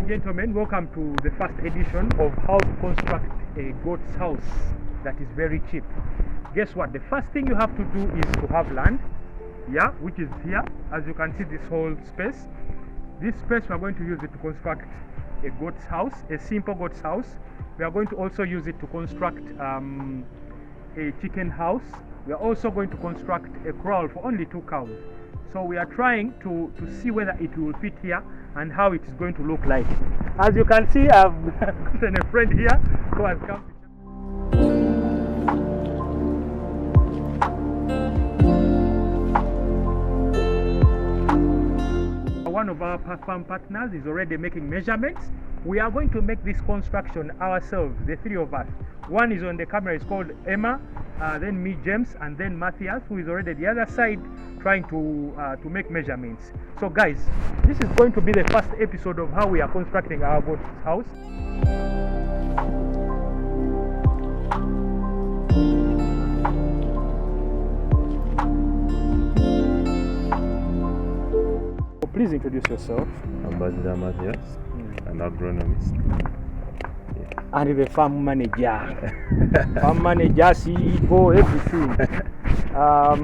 gentlemen, welcome to the first edition of how to construct a goat's house that is very cheap. Guess what? The first thing you have to do is to have land, which is here. As you can see, this whole space. This space we are going to use it to construct a goat's house, a simple goat's house. We are going to also use it to construct a chicken house. We are also going to construct a kraal for only 2 cows. So we are trying to see whether it will fit here and how it is going to look like. As you can see, I've gotten a friend here who has come to one of our farm partners is already making measurements. We are going to make this construction ourselves, the 3 of us. One is on the camera, is called Emma, then me, James, and then Matthias, who is already the other side trying to make measurements. So guys, this is going to be the first episode of how we are constructing our goat's house. Please introduce yourself. Ambassador Matthias, an agronomist. And the farm manager. Farm manager, CEO, everything.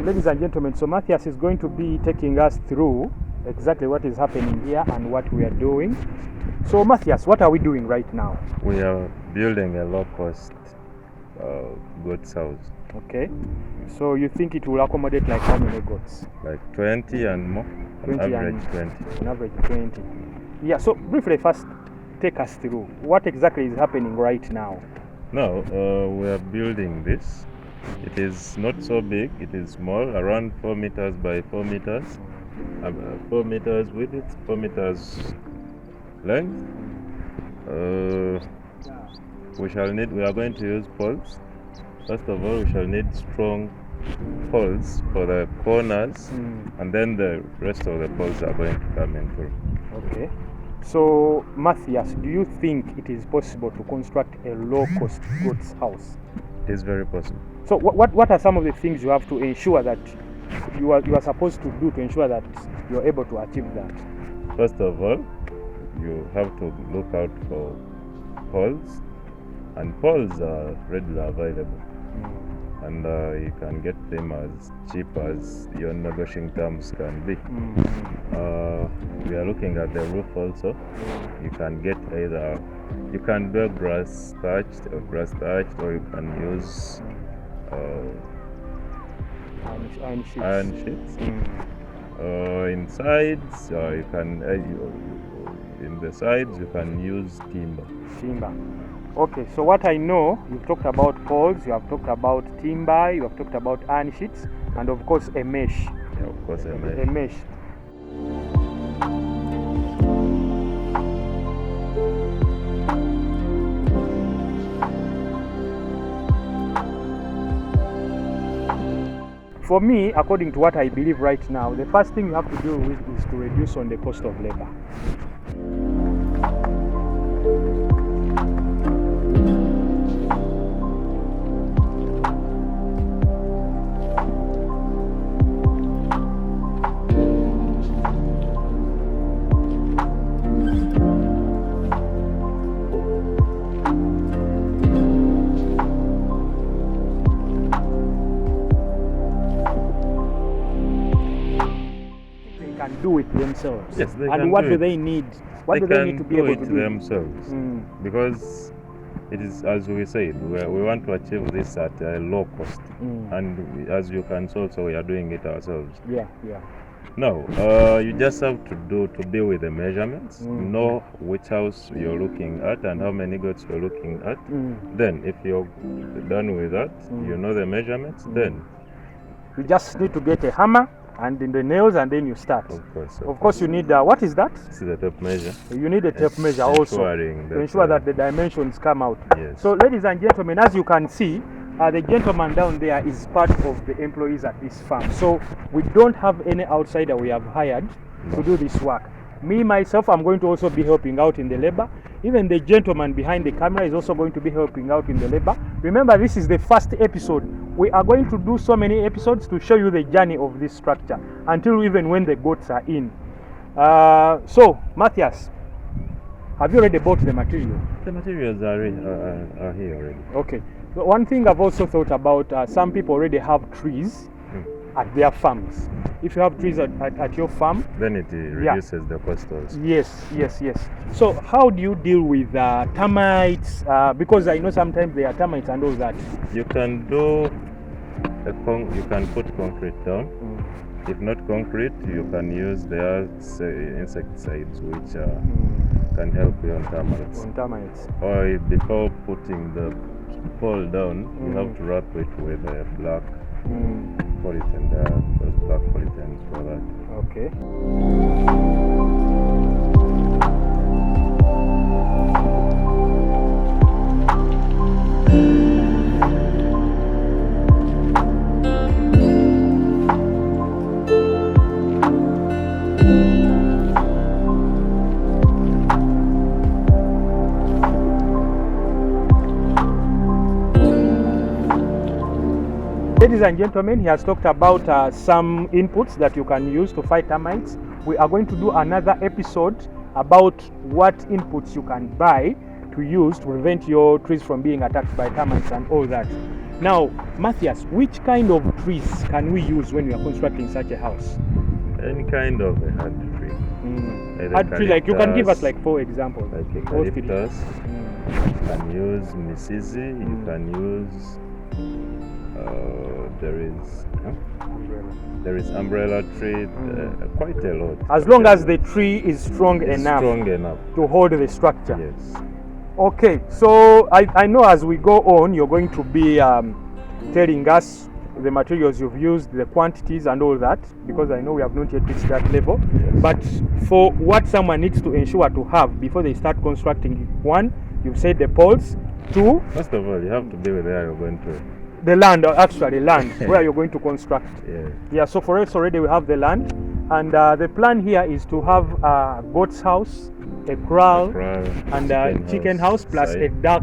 Ladies and gentlemen, so Matthias is going to be taking us through exactly what is happening here and what we are doing. So Matthias, what are we doing right now? We are building a low-cost goat's house. Okay. So you think it will accommodate like how many goats? Like 20 and more. 20 average and 20. An average 20. Yeah, so briefly first take us through what exactly is happening right now. Now, we are building this. It is not so big, it is small, around 4 meters by 4 meters. 4 meters width, 4 meters length. We are going to use poles. First of all, we shall need strong poles for the corners, and then the rest of the poles are going to come in through. Okay. So, Matthias, do you think it is possible to construct a low-cost goat's house? It is very possible. So, what are some of the things you have to ensure that you are supposed to do to ensure that you are able to achieve that? First of all, you have to look out for poles, and poles are readily available. And you can get them as cheap as your negotiating terms can be. We are looking at the roof also. You can get you can do grass thatched, or you can use iron sheets. In sides, you can in the sides you can use timber. Okay, so what I know, you've talked about poles, you have talked about timber, you have talked about iron sheets, and of course a mesh. Yeah, of course a mesh. A mesh. For me, according to what I believe right now, the first thing you have to do is to reduce on the cost of labor. Do it themselves. Yes, they and can what do do it. they need? What do they need to be able to do themselves? Because it is, as we said, we want to achieve this at a low cost, and as you can see, also we are doing it ourselves. Yeah. No, you just have to be with the measurements, know which house you're looking at and how many goats you're looking at. Then, if you're done with that, you know the measurements. Then you just need to get a hammer and in the nails, and then you start. Of course, you need what is that? This is a tape measure. You need a tape measure also to ensure that the dimensions come out. Yes. So, ladies and gentlemen, as you can see, the gentleman down there is part of the employees at this farm. So we don't have any outsider we have hired to do this work. Me, myself, I'm going to also be helping out in the labor. Even the gentleman behind the camera is also going to be helping out in the labor. Remember, this is the first episode. We are going to do so many episodes to show you the journey of this structure until even when the goats are in. So, Matthias, Have you already bought the material? The materials are here already. Okay. But one thing I've also thought about, some people already have trees at their farms. If you have trees at your farm, Then it reduces the cost also. yes. So how do you deal with termites? Because I know sometimes there are termites and all that. You can do you can put concrete down. If not concrete, you can use the insecticides which can help you on termites. On termites. Or before putting the pole down, you have to wrap it with a black polythene, those black polythenes for that. Okay. Ladies and gentlemen, he has talked about some inputs that you can use to fight termites. We are going to do another episode about what inputs you can buy to use to prevent your trees from being attacked by termites and all that. Now, Matthias, which kind of trees can we use when we are constructing such a house? Any kind of a hard tree. Hard tree, like you can give us like 4 examples. Like eucalyptus. You can use misizi. You can use. There is umbrella tree, quite a lot. As long as the tree is strong enough to hold the structure. Yes. Okay, so I know as we go on, you're going to be telling us the materials you've used, the quantities and all that, because I know we have not yet reached that level. Yes. But for what someone needs to ensure to have before they start constructing, 1, you've said the poles. 2, first of all, you have to be with where you're going to. The land, actually land, where you're going to construct. Yeah, so for us already we have the land, and the plan here is to have a goat's house, a corral, and a chicken house plus a dark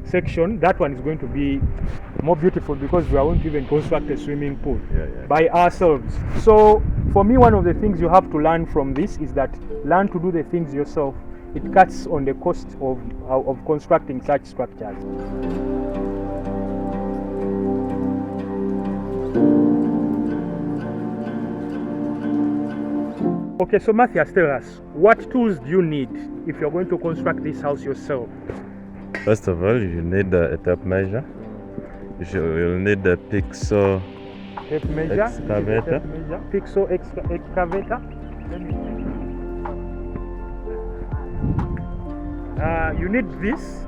section. That one is going to be more beautiful because we are going to even construct a swimming pool by ourselves. So for me, one of the things you have to learn from this is that learn to do the things yourself. It cuts on the cost of constructing such structures. Okay, so Matthias, tell us, what tools do you need if you're going to construct this house yourself? First of all, you need a tape measure. You'll need a pixel excavator. Pixel excavator. You need this.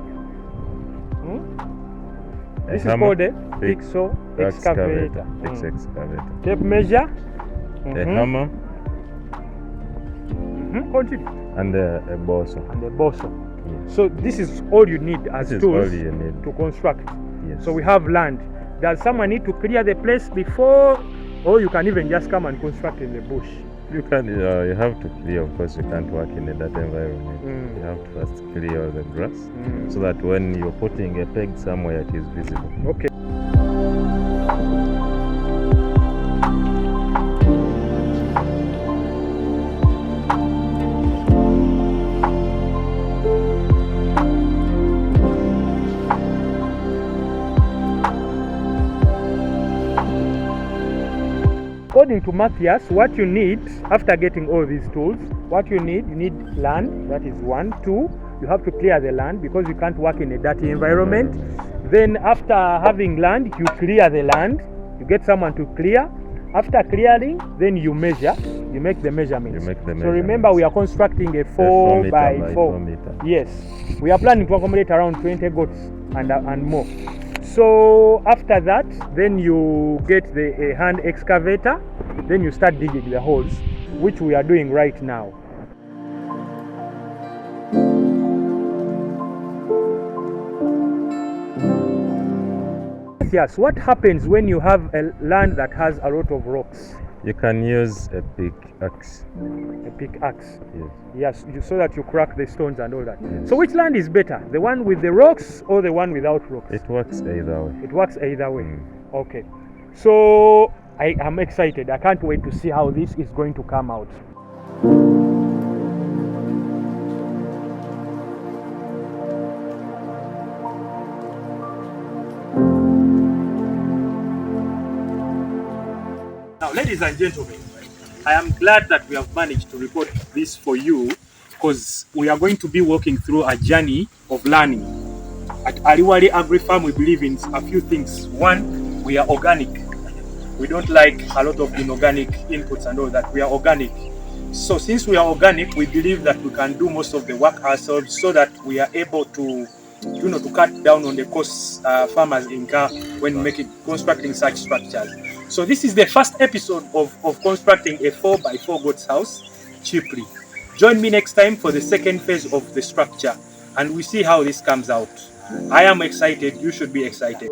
This is called a pixel excavator. Tape measure. A hammer. Continue. And a bosso. Yes. So this is all you need as tools to construct. Yes. So we have land. Does someone need to clear the place before, or you can even just come and construct in the bush? You can. You have to clear. Of course, you can't work in that environment. You have to first clear all the grass, so that when you're putting a peg somewhere, it is visible. Okay. According to Matthias, what you need after getting all these tools, you need land, that is 1. 2, you have to clear the land because you can't work in a dirty environment. Then after having land, you clear the land, you get someone to clear. After clearing, then you measure, you make the measurements. So remember, we are constructing a 4 by 4 meter. Yes, we are planning to accommodate around 20 goats and more. So after that, then you get a hand excavator, then you start digging the holes, which we are doing right now. Yes, what happens when you have a land that has a lot of rocks? You can use a pickaxe. A pickaxe? Yes. Yes, so that you crack the stones and all that. Yes. So which land is better? The one with the rocks or the one without rocks? It works either way. It works either way. Okay. So I am excited. I can't wait to see how this is going to come out. Now, ladies and gentlemen, I am glad that we have managed to record this for you because we are going to be walking through a journey of learning. At Aliwali Agri Farm, we believe in a few things. One, we are organic. We don't like a lot of inorganic inputs and all that. We are organic. So since we are organic, we believe that we can do most of the work ourselves so that we are able to, to cut down on the costs farmers incur when constructing such structures. So this is the first episode of constructing a 4x4 goats house cheaply. Join me next time for the second phase of the structure and we see how this comes out. I am excited. You should be excited.